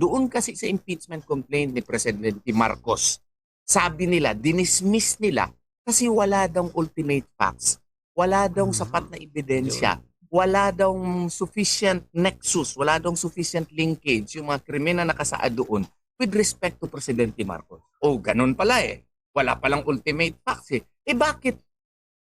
Doon kasi sa impeachment complaint ni Presidente Marcos, sabi nila, dinismiss nila kasi wala daw ultimate facts, wala daw sapat na ebidensya, wala daw sufficient nexus, wala daw sufficient linkage yung mga krimen na nakasaad doon with respect to Presidente Marcos. Oh, ganun pala eh. Wala palang ultimate facts eh. Eh bakit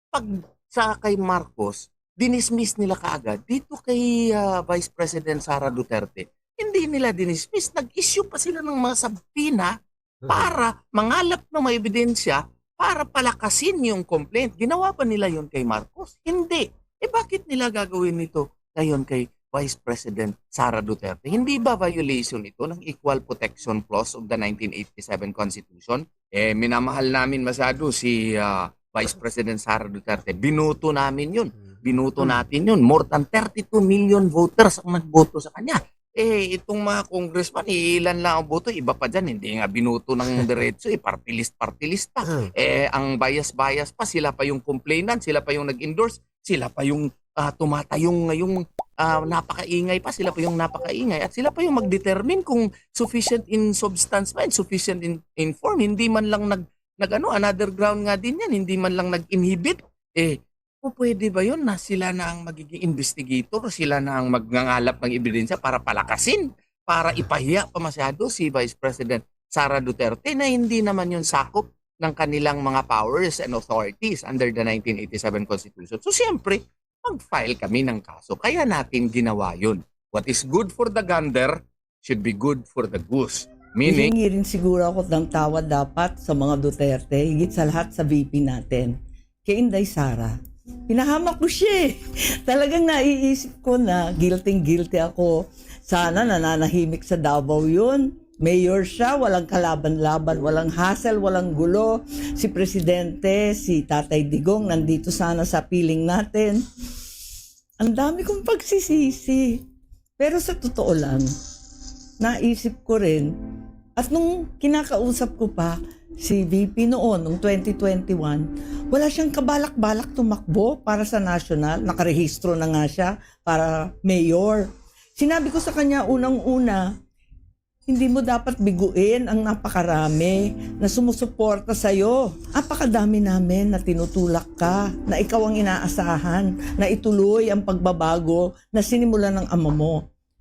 pag sa kay Marcos, dinismiss nila kaagad dito kay Vice President Sara Duterte? Hindi nila dinismiss. Nag-issue pa sila ng mga sabina para mangalap ng mga ebidensya para palakasin yung complaint. Ginawa pa nila yon kay Marcos? Hindi. Eh bakit nila gagawin ito ngayon kay Vice President Sara Duterte? Hindi ba violation ito ng Equal Protection Clause of the 1987 Constitution? Eh minamahal namin masyado si Vice President Sara Duterte. Binuto namin yun. Binuto natin yun. More than 32 million voters ang nagboto sa kanya. Eh, itong mga congressman, ilan lang ang boto, iba pa dyan, hindi nga binuto ng diretso, party list pa. Eh, ang bias-bias pa, sila pa yung complainant, sila pa yung nag-endorse, sila pa yung tumatayong ngayong napakaingay pa, sila pa yung napakaingay, at sila pa yung mag-determine kung sufficient in substance ba, sufficient in form, hindi man lang another ground nga din yan, hindi man lang nag-inhibit. Eh, pwede ba yun na sila na ang magiging investigator, sila na ang magngangalap ng ebidensya para palakasin, para ipahiya pa masyado si Vice President Sara Duterte na hindi naman yun sakop ng kanilang mga powers and authorities under the 1987 Constitution. So siyempre, mag-file kami ng kaso. Kaya natin ginawa yun. What is good for the gander should be good for the goose. Meaning, hihingi rin siguro ako ng tawad dapat sa mga Duterte, higit sa lahat sa VP natin. Kay Inday Sara, pinahamak ko siya eh. Talagang naiisip ko na guilty ako. Sana nananahimik sa Davao yun. Mayor siya, walang kalaban-laban, walang hassle, walang gulo. Si Presidente, si Tatay Digong, nandito sana sa piling natin. Ang dami kong pagsisisi. Pero sa totoo lang, naisip ko rin, at nung kinakausap ko pa, si VP noon, noong 2021, wala siyang kabalak-balak tumakbo para sa national. Nakarehistro na nga siya para mayor. Sinabi ko sa kanya unang-una, hindi mo dapat biguin ang napakarami na sumusuporta sa'yo. Napakadami namin na tinutulak ka, na ikaw ang inaasahan, na ituloy ang pagbabago na sinimulan ng ama mo.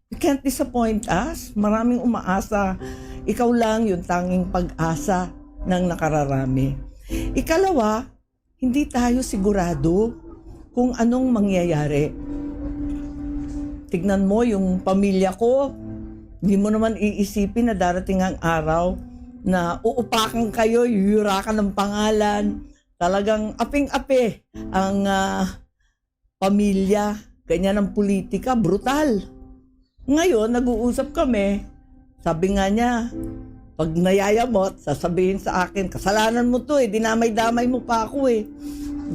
You can't disappoint us. Maraming umaasa. Ikaw lang yung tanging pag-asa ng nakararami. Ikalawa, hindi tayo sigurado kung anong mangyayari. Tignan mo yung pamilya ko, hindi mo naman iisipin na darating ang araw na uupakan kayo, yuyurakan ng pangalan. Talagang aping-ape ang pamilya, ganyan ang politika, brutal. Ngayon, nag-uusap kami, sabi nga niya, pag nayayamot, sasabihin sa akin, kasalanan mo to dinamay-damay mo pa ako eh.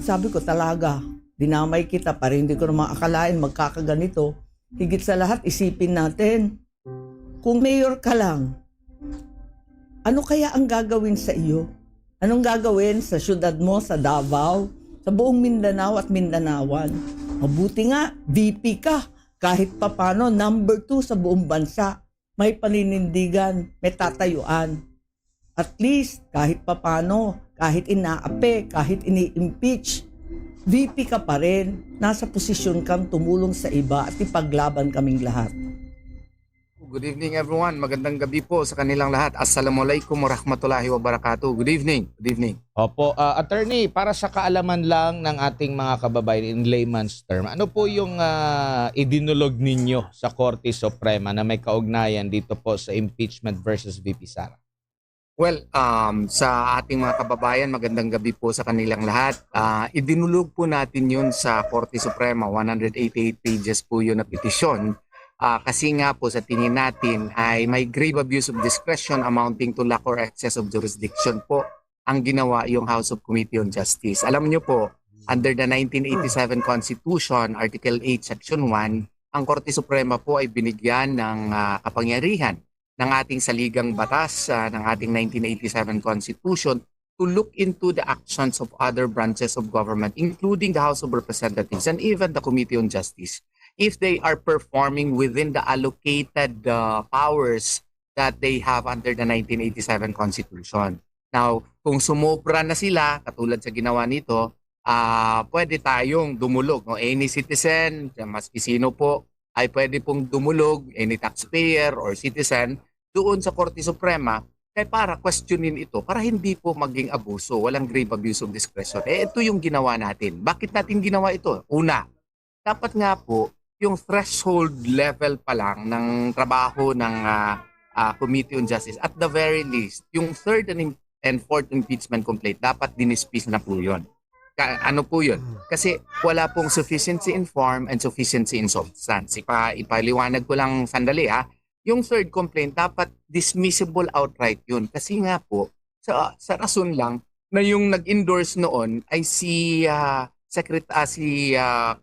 Sabi ko talaga, dinamay kita para hindi ko naman akalain magkakaganito. Higit sa lahat, isipin natin, kung mayor ka lang, ano kaya ang gagawin sa iyo? Anong gagawin sa syudad mo, sa Davao, sa buong Mindanao at Mindanawan? Mabuti nga, VP ka, kahit papano, number 2 sa buong bansa. May paninindigan, may tatayuan. At least, kahit papano, kahit inaape, kahit ini-impeach, VP ka pa rin. Nasa posisyon kang tumulong sa iba at ipaglaban kaming lahat. good evening everyone. Magandang gabi po sa kanilang lahat. Assalamualaikum warahmatullahi wabarakatuh. Good evening. Good evening. Opo, attorney, para sa kaalaman lang ng ating mga kababayan in layman's term, ano po yung idinulog ninyo sa Korte Suprema na may kaugnayan dito po sa impeachment versus VP Sara? Well, sa ating mga kababayan, magandang gabi po sa kanilang lahat. Idinulog po natin yun sa Korte Suprema, 188 pages po yun na petisyon. Kasi nga po sa tingin natin ay may grave abuse of discretion amounting to lack or excess of jurisdiction po ang ginawa yung House of Committee on Justice. Alam niyo po, under the 1987 Constitution, Article 8, Section 1, ang Korte Suprema po ay binigyan ng kapangyarihan ng ating saligang batas ng ating 1987 Constitution to look into the actions of other branches of government, including the House of Representatives and even the Committee on Justice, if they are performing within the allocated powers that they have under the 1987 Constitution. Now, kung sumobra na sila, katulad sa ginawa nito, pwede tayong dumulog. No? Any citizen, maski sino po, ay pwede pong dumulog, any taxpayer or citizen, doon sa Korte Suprema, kaya para questionin ito, para hindi po maging abuso, walang grave abuse of discretion. Ito yung ginawa natin. Bakit natin ginawa ito? Una, dapat nga po, yung threshold level pa lang ng trabaho ng Committee on Justice, at the very least, yung third and fourth impeachment complaint, dapat dinispis na po yun. Ano po yun? Kasi wala pong sufficiency in form and sufficiency in substance. Ipaliwanag ko lang sandali Yung third complaint, dapat dismissible outright yun. Kasi nga po, sa rason lang na yung nag-endorse noon ay si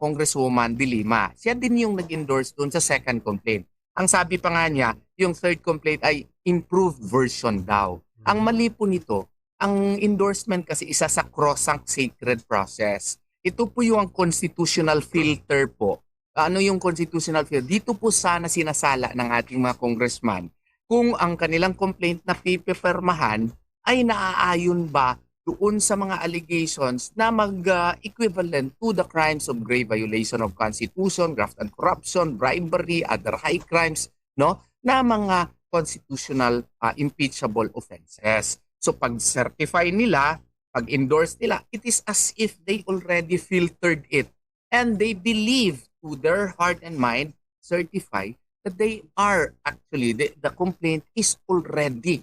Congresswoman De Lima. Siya din yung nag-endorse doon sa second complaint. Ang sabi pa nga niya, yung third complaint ay improved version daw. Ang mali po nito, ang endorsement kasi isa sa cross-sanct sacred process. Ito po yung constitutional filter po. Ano yung constitutional filter? Dito po sana sinasala ng ating mga congressman kung ang kanilang complaint na pipirmahan ay naaayon ba doon sa mga allegations na mag-equivalent to the crimes of grave violation of Constitution, graft and corruption, bribery, other high crimes, no? Na mga constitutional impeachable offenses. So pag-certify nila, pag-endorse nila, it is as if they already filtered it and they believe to their heart and mind, certify that they are actually, the complaint is already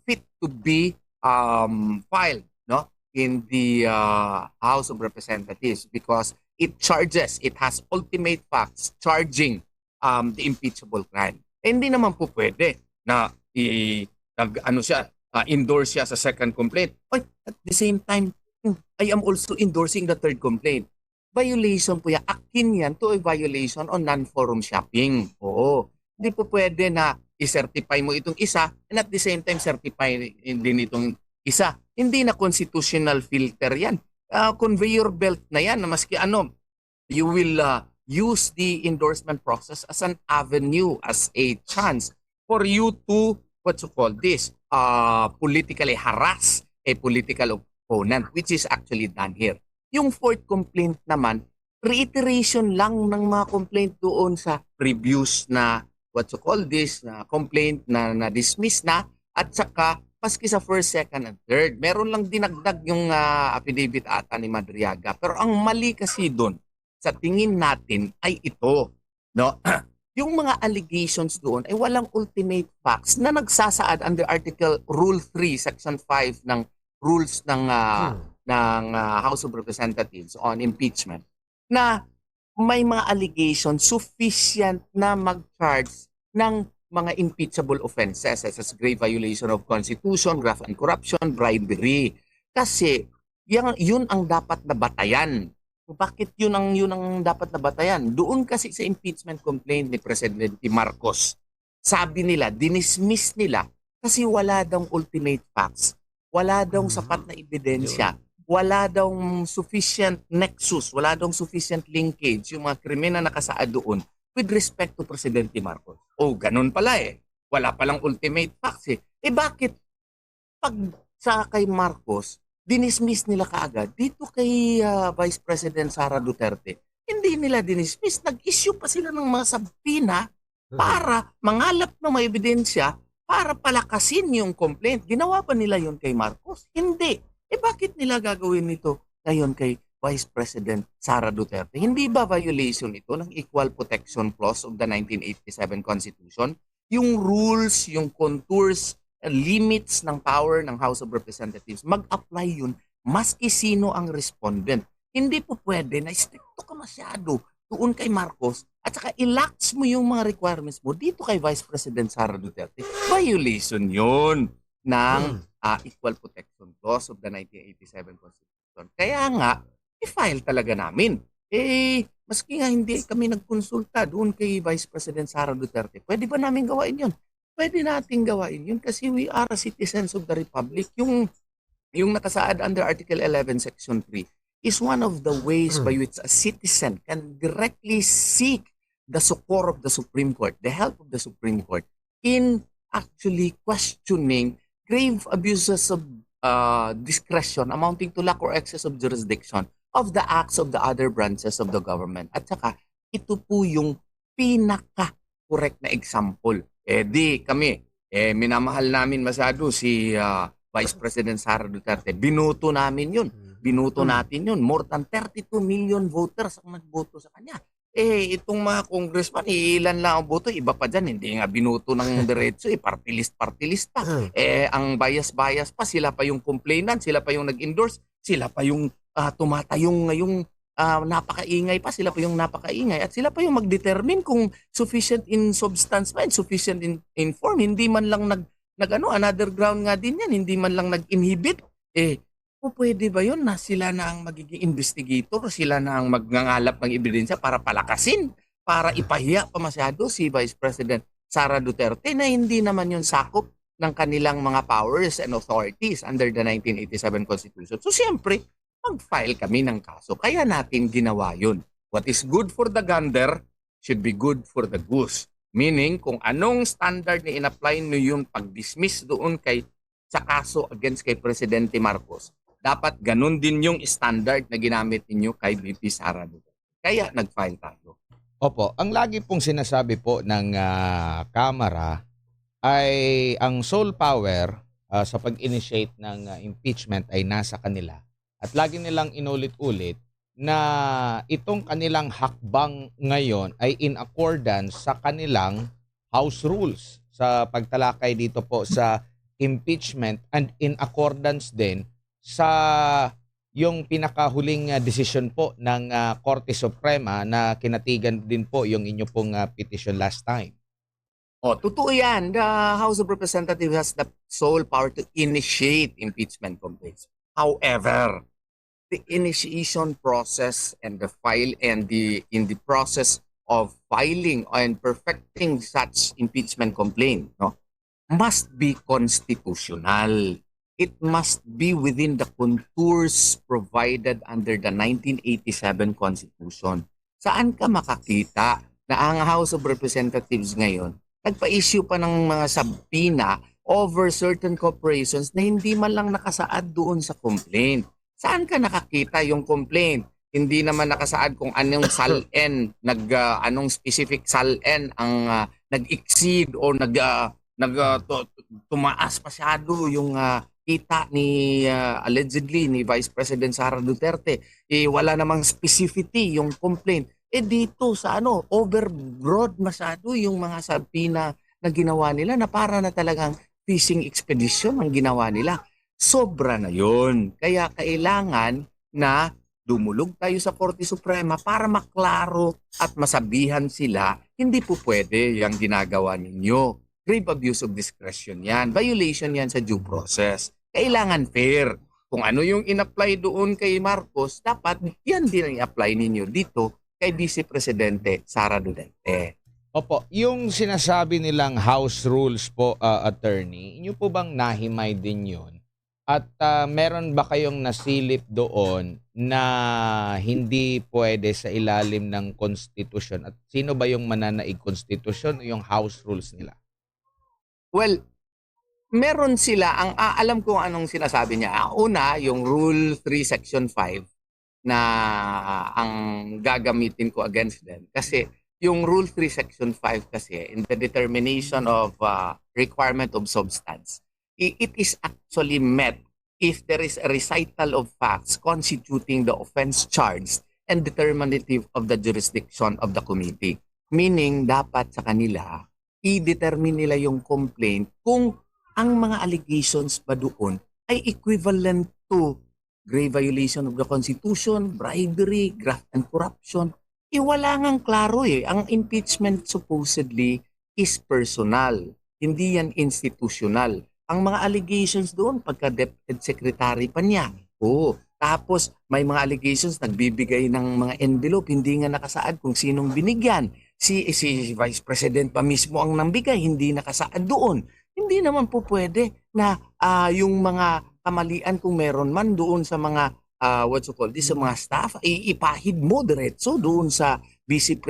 fit to be filed in the House of Representatives because it has ultimate facts charging the impeachable crime. Hindi naman po pwede na endorse siya sa second complaint. But at the same time, I am also endorsing the third complaint. Violation po yan. Akin yan to a violation on non-forum shopping. Oo. Hindi po pwede na i-certify mo itong isa and at the same time certify din itong isa. Hindi na constitutional filter yan. Conveyor belt na yan. Maski you will use the endorsement process as an avenue, as a chance for you to, politically harass a political opponent, which is actually done here. Yung fourth complaint naman, reiteration lang ng mga complaint doon sa previous na complaint na dismiss na at saka paski sa first, second, and third. Meron lang dinagdag yung affidavit ata ni Madriaga. Pero ang mali kasi doon, sa tingin natin ay ito. No? Yung mga allegations doon ay walang ultimate facts na nagsasaad under Rule 3, Section 5 ng rules ng House of Representatives on impeachment na may mga allegations sufficient na mag-charge ng mga impeachable offenses such as grave violation of Constitution, graft and corruption, bribery. Kasi yun ang dapat na batayan. Bakit yun ang dapat na batayan? Doon kasi sa impeachment complaint ni Presidente Marcos, sabi nila, dinismiss nila kasi wala daw ultimate facts, wala daw sapat na ebidensya, wala daw sufficient nexus, wala daw sufficient linkage yung mga krimen na nakasaad doon with respect to Presidente Marcos. Ganun pala Wala palang ultimate facts bakit pag sa kay Marcos, dinismiss nila kaagad dito kay Vice President Sara Duterte? Hindi nila dinismiss. Nag-issue pa sila ng mga subpoena para mangalap ng mga ebidensya para palakasin yung complaint. Ginawa pa nila yun kay Marcos? Hindi. Bakit nila gagawin ito ngayon kay Vice President Sara Duterte? Hindi ba violation ito ng Equal Protection Clause of the 1987 Constitution? Yung rules, yung contours, limits ng power ng House of Representatives, mag-apply yun maski sino ang respondent. Hindi po pwede na stricto ka masyado doon kay Marcos at saka ilax mo yung mga requirements mo dito kay Vice President Sara Duterte. Violation yun ng Equal Protection Clause of the 1987 Constitution. Kaya nga, i-file talaga namin. Maski nga hindi kami nagkonsulta doon kay Vice President Sara Duterte, pwede ba namin gawain yun? Pwede nating gawain yun kasi we are citizens of the Republic. Yung nakasaad under Article 11, Section 3 is one of the ways by which a citizen can directly seek the succor of the Supreme Court, the help of the Supreme Court in actually questioning grave abuses of discretion amounting to lack or excess of jurisdiction of the acts of the other branches of the government. At saka, ito po yung pinaka-correct na example. Di kami, minamahal namin masyado si Vice President Sara Duterte. Binuto namin yun. Binuto natin yun. More than 32 million voters ang nagboto sa kanya. Itong mga congressman, ilan lang ang boto, iba pa dyan, hindi nga binuto ng diretso, party list pa. Ang bias pa, sila pa yung complainant, sila pa yung nag-endorse, sila pa yung tumatayong ngayong napakaingay pa, sila pa yung napakaingay, at sila pa yung mag-determine kung sufficient in substance ba, sufficient in form, hindi man lang another ground nga din yan, hindi man lang nag-inhibit, pwede ba yun na sila na ang magiging investigator, sila na ang magngangalap ng ebidensya para palakasin, para ipahiya pa masyado si Vice President Sara Duterte na hindi naman yun sakop ng kanilang mga powers and authorities under the 1987 Constitution. So siyempre, mag-file kami ng kaso. Kaya natin ginawa yun. What is good for the gander should be good for the goose. Meaning, kung anong standard na in-apply nyo yung pag-dismiss doon sa kaso against kay Presidente Marcos, dapat ganun din yung standard na ginamit ninyo kay VP Sara Duterte. Kaya nag-file tayo. Opo, ang lagi pong sinasabi po ng Kamara ay ang sole power sa pag-initiate ng impeachment ay nasa kanila. At lagi nilang inulit-ulit na itong kanilang hakbang ngayon ay in accordance sa kanilang House rules sa pagtalakay dito po sa impeachment and in accordance din sa yung pinakahuling decision po ng Korte Suprema na kinatigan din po yung inyo pong petition last time. Totoo yan. The House of Representatives has the sole power to initiate impeachment complaints. However, the initiation process and the file and in the process of filing and perfecting such impeachment complaint, must be constitutional. It must be within the contours provided under the 1987 Constitution. Saan ka makakita na ang House of Representatives ngayon nagpa-issue pa ng mga subpoena over certain corporations na hindi man lang nakasaad doon sa complaint? Saan ka nakakita yung complaint? Hindi naman nakasaad kung anong SALN, anong specific SALN ang nag-exceed o tumaas pasyado yung kita ni allegedly ni Vice President Sara Duterte. Wala namang specificity yung complaint. Dito sa overbroad masyado yung mga subpoena na ginawa nila na para na talagang fishing expedition ang ginawa nila. Sobra na yun. Kaya kailangan na dumulog tayo sa Korte Suprema para maklaro at masabihan sila, hindi po pwede yung ginagawa ninyo. Grave abuse of discretion yan. Violation yan sa due process. Kailangan fair. Kung ano yung in-apply doon kay Marcos, dapat yan din ang i-apply ninyo dito kay Vice Presidente Sara Duterte. Opo, yung sinasabi nilang House rules po, attorney, inyo po bang nahimay din yun? At meron ba kayong nasilip doon na hindi pwede sa ilalim ng konstitusyon? At sino ba yung mananaig konstitusyon o yung House rules nila? Well, meron sila, alam ko anong sinasabi niya. Una, yung Rule 3 Section 5 na ang gagamitin ko against them. Kasi yung Rule 3 Section 5 kasi, in the determination of requirement of substance, it is actually met if there is a recital of facts constituting the offense charged and determinative of the jurisdiction of the committee. Meaning, dapat sa kanila, i-determine nila yung complaint kung ang mga allegations ba doon ay equivalent to grave violation of the Constitution, bribery, graft and corruption. Wala ngang klaro eh. Ang impeachment supposedly is personal. Hindi yan institutional. Ang mga allegations doon, pagka-Deputy Secretary pa niya. Tapos may mga allegations, nagbibigay ng mga envelope, hindi nga nakasaad kung sinong binigyan. Si Vice President pa mismo ang nambigay, hindi nakasaad doon. Hindi naman po pwede na yung mga kamalian kung meron man doon sa mga sa mga staff, ipahid mo diretso doon sa Vice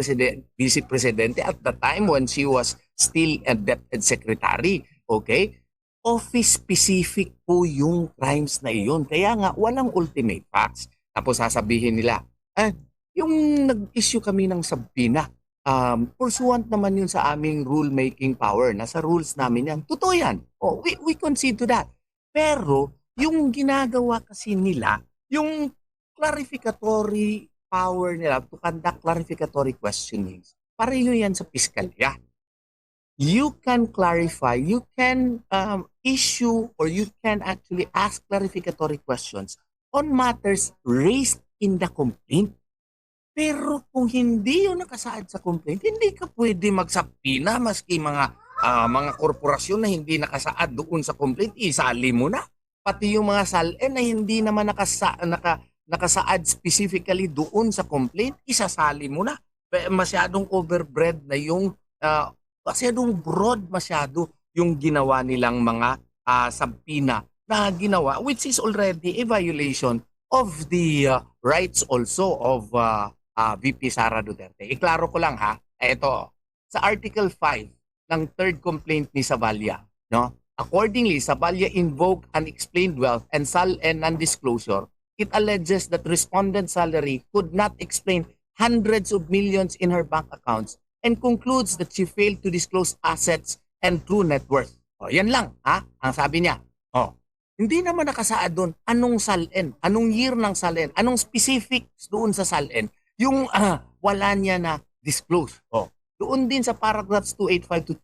Presidente at the time when she was still a Deputy Secretary. Okay? Office-specific po yung crimes na iyon. Kaya nga, walang ultimate facts. Tapos sasabihin nila, yung nag-issue kami ng subpoena, pursuant naman yun sa aming rule-making power. Nasa rules namin yan. Totoo yan. Oh, we concede to that. Pero, yung ginagawa kasi nila, yung clarificatory power nila to conduct clarificatory questionings, pareho yan sa piskalya. You can clarify, you can issue, or you can actually ask clarificatory questions on matters raised in the complaint. Pero kung hindi yun nakasaad sa complaint, hindi ka pwede magsapina maski mga korporasyon na hindi nakasaad doon sa complaint, isali mo na. Pati yung mga SALN na hindi naman nakasaad specifically doon sa complaint, isasali mo na. Masyadong overbread na yung masyadong broad masyado yung ginawa nilang mga subpoena na ginawa, which is already a violation of the rights also of VP Sara Duterte. Iklaro ko lang ha, ito, sa Article 5 ng third complaint ni Savalya, no? Accordingly, Savalya invoked unexplained wealth and SALN non-disclosure. It alleges that respondent's salary could not explain hundreds of millions in her bank accounts and concludes that she failed to disclose assets and true net worth. O, yan lang, ha? Ang sabi niya. O, hindi naman nakasaad doon anong SALN, anong year ng SALN, anong specifics doon sa SALN, yung wala niya na disclose. O, doon din sa paragraphs 285 to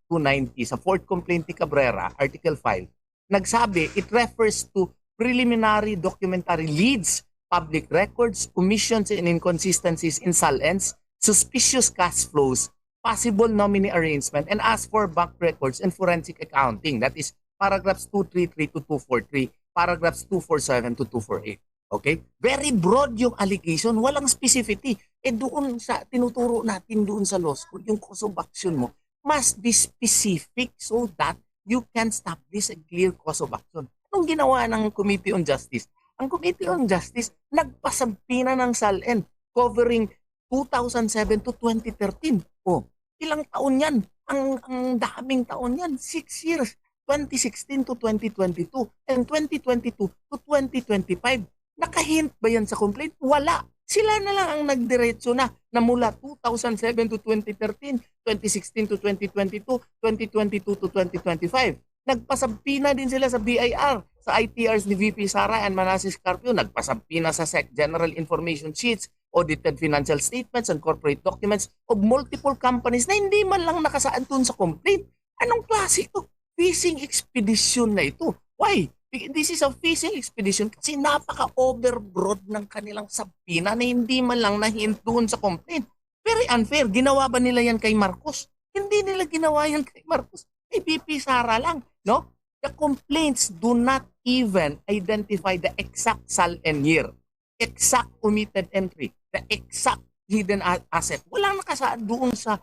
290 sa fourth complaint ni Cabrera, Article 5, nagsabi, it refers to preliminary documentary leads, public records, omissions and inconsistencies in SALNs, suspicious cash flows, possible nominee arrangement, and ask for bank records and forensic accounting. That is paragraphs 233 to 243, paragraphs 247 to 248. Okay? Very broad yung allegation, walang specificity. Doon sa tinuturo natin doon sa law school, yung cause of action mo must be specific so that you can establish a clear cause of action. Anong ginawa ng Committee on Justice? Ang Committee on Justice nagpasampina ng SALN covering 2007 to 2013. Oh, ilang taon yan? Ang daming taon yan. 6 years. 2016 to 2022 and 2022 to 2025. Nakahint ba yan sa complaint? Wala. Sila na lang ang nagdiretso na mula 2007 to 2013, 2016 to 2022, 2022 to 2025. Nagpasampina din sila sa BIR, sa ITRs ni VP Sara and Manasseh Carpio. Nagpasampina sa SEC General Information Sheets, audited financial statements and corporate documents of multiple companies na hindi man lang nakasaad dun sa complaint. Anong klase ito? Fishing expedition na ito. Why? This is a fishing expedition kasi napaka-overbroad ng kanilang sabina na hindi man lang na-hint doon sa complaint. Very unfair. Ginawa ba nila yan kay Marcos? Hindi nila ginawa yan kay Marcos. Kay VP Sara lang. No? The complaints do not even identify the exact SALN year, exact omitted entry, the exact hidden asset. Walang nakasaad doon sa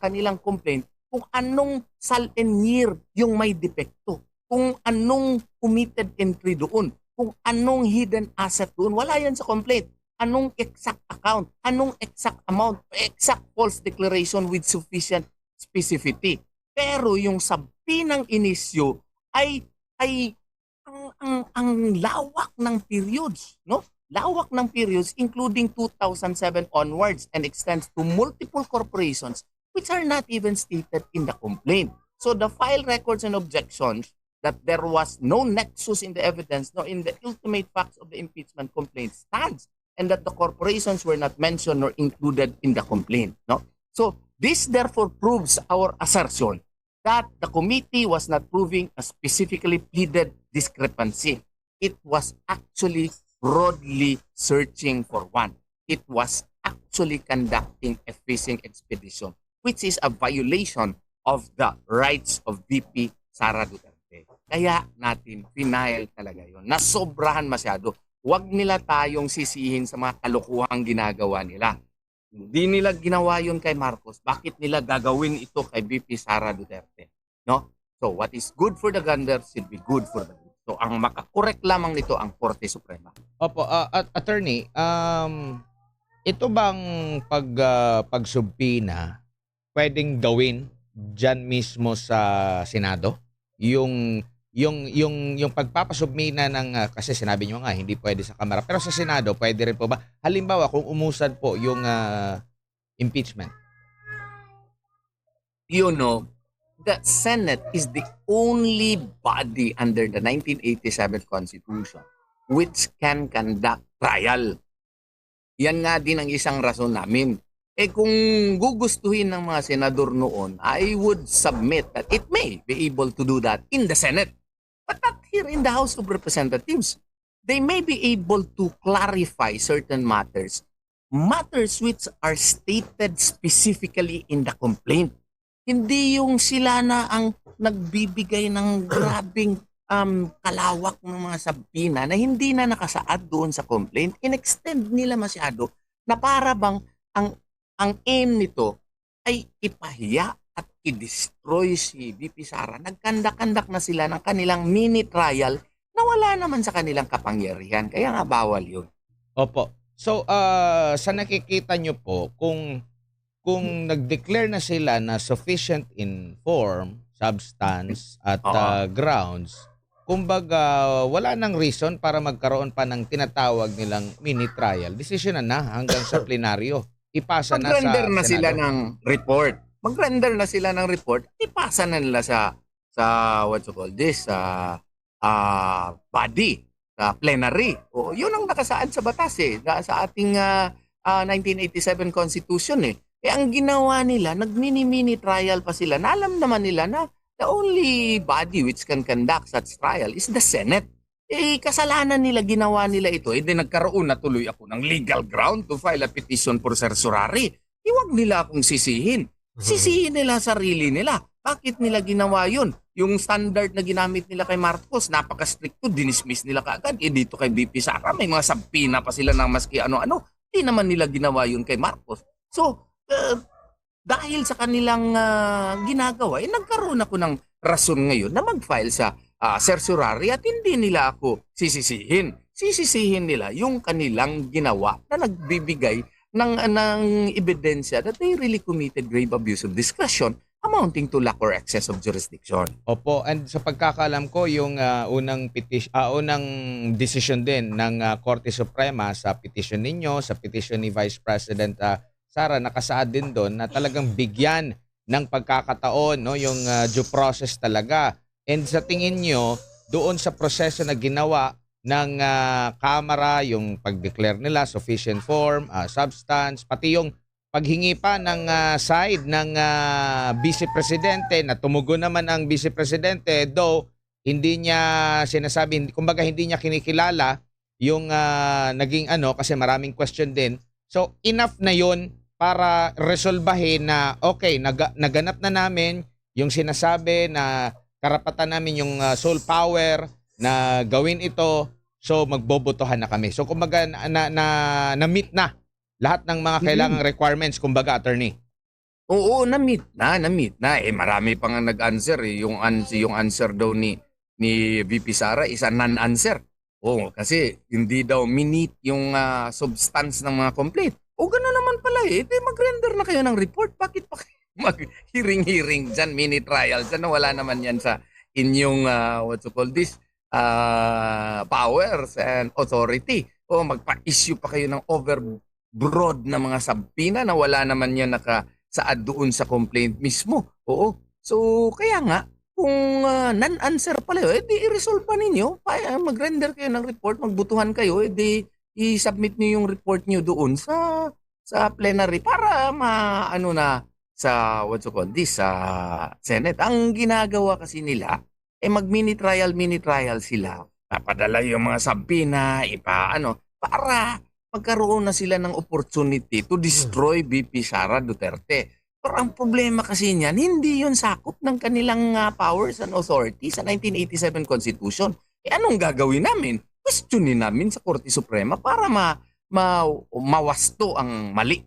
kanilang complaint kung anong SALN year yung may depekto, kung anong omitted entry doon, kung anong hidden asset doon. Wala yan sa complaint. Anong exact account, anong exact amount, exact false declaration with sufficient specificity. Pero yung sabinang inisyo ay ang lawak ng periods, no? Lawak ng periods including 2007 onwards and extends to multiple corporations which are not even stated in the complaint. So the file records and objections that there was no nexus in the evidence nor in the ultimate facts of the impeachment complaint stands, and that the corporations were not mentioned nor included in the complaint. No? So this therefore proves our assertion that the committee was not proving a specifically pleaded discrepancy. It was actually broadly searching for one. It was actually conducting a fishing expedition, which is a violation of the rights of VP Sara Duterte. Kaya natin final talaga yon. Nasobrahan masyado. Huwag nila tayong sisihin sa mga kalokohang ginagawa nila. Hindi nila ginawa yon kay Marcos. Bakit nila gagawin ito kay VP Sara Duterte? No? So what is good for the gander should be good for the goose. So ang makakorek lamang nito ang Korte Suprema. Opo, attorney, ito bang pagsubpina pwedeng gawin dyan mismo sa Senado? yung pagpapasubmina ng kasi sinabi niyo nga hindi pwede sa Kamara pero sa Senado pwede rin po ba? Halimbawa kung umusad po yung impeachment. You know, the Senate is the only body under the 1987 Constitution which can conduct trial. Yan nga din ang isang rason namin. Kung gugustuhin ng mga senador noon, I would submit that it may be able to do that in the Senate, but not here in the House of Representatives. They may be able to clarify certain matters which are stated specifically in the complaint. Hindi yung sila na ang nagbibigay ng grabing kalawak ng mga sabina na hindi na nakasaad doon sa complaint. In-extend nila masyado na para bang ang aim nito ay ipahiya at i-destroy si VP Sara. Nagkandak-kandak na sila ng kanilang mini trial na wala naman sa kanilang kapangyarihan. Kaya nga bawal yun. Opo. So, sa nakikita nyo po, kung nag-declare na sila na sufficient in form, substance, at grounds, kumbaga wala nang reason para magkaroon pa ng tinatawag nilang mini trial. Decision na hanggang sa plenaryo. Ipasa na sa Mag-render na sila Senado. ng report. Mag-render na sila ng report. Ipasa na nila sa what you call this, body, sa plenary. O, yun ang nakasaad sa batas sa ating 1987 Constitution ang ginawa nila, nag-mini-mini trial pa sila. Na alam naman nila na the only body which can conduct such trial is the Senate. Kasalanan nila, ginawa nila ito. Nagkaroon na tuloy ako ng legal ground to file a petition for certiorari. Huwag nila akong sisihin. Sisihin nila sarili nila. Bakit nila ginawa yun? Yung standard na ginamit nila kay Marcos, napaka-stricto, dinismiss nila kaagad. Dito kay VP Sara, may mga sabpina pa sila ng maski ano-ano. Hindi naman nila ginawa yun kay Marcos. So, dahil sa kanilang ginagawa, nagkaroon ako ng rason ngayon na mag-file sa certiorari at hindi nila ako sisisihin. Sisisihin nila yung kanilang ginawa na nagbibigay ng ebidensya that they really committed grave abuse of discretion amounting to lack or excess of jurisdiction. Opo, and sa pagkakaalam ko, yung unang decision din ng Korte Suprema sa petition ninyo, sa petition ni Vice President Sara, nakasaad din doon na talagang bigyan ng pagkakataon yung due process talaga. And sa tingin nyo, doon sa proseso na ginawa ng Kamara, yung pag-declare nila, sufficient form, substance, pati yung paghingi pa ng side ng Vice Presidente, na tumugon naman ang Vice Presidente, though hindi niya sinasabi, kumbaga hindi niya kinikilala yung naging kasi maraming question din. So enough na yun para resolbahin na okay, naganap na namin yung sinasabi na karapatan namin yung sole power na gawin ito, so magbobotohan na kami. So kumbaga na-meet na lahat ng mga kailangang requirements, kumbaga, attorney. Oo, na-meet na. Marami pa nga nag-answer yung answer daw ni VP Sara is a non-answer. Kasi hindi daw minute yung substance ng mga complaint. Gano'n naman pala mag-render na kayo ng report. Bakit pa kayo mag-hearing dyan, mini trial dyan, wala naman yan sa inyong what you call this, powers and authority. Magpa-issue pa kayo ng overbroad na mga sabina na wala naman yan nakasaad doon sa complaint mismo. So kaya nga, kung non-answer pala yun, i-resolve pa ninyo. Mag-render kayo ng report, magbutuhan kayo, i-submit niyo yung report niyo doon sa plenary para sa what you call this, sa Senate. Ang ginagawa kasi nila mag-mini trial sila. Papadala yung mga sabina, para magkaroon na sila ng opportunity to destroy VP Sara Duterte. Pero ang problema kasi niyan, hindi yun sakop ng kanilang powers and authority sa 1987 Constitution. Anong gagawin namin? Questionin namin sa Korte Suprema para mawasto ang mali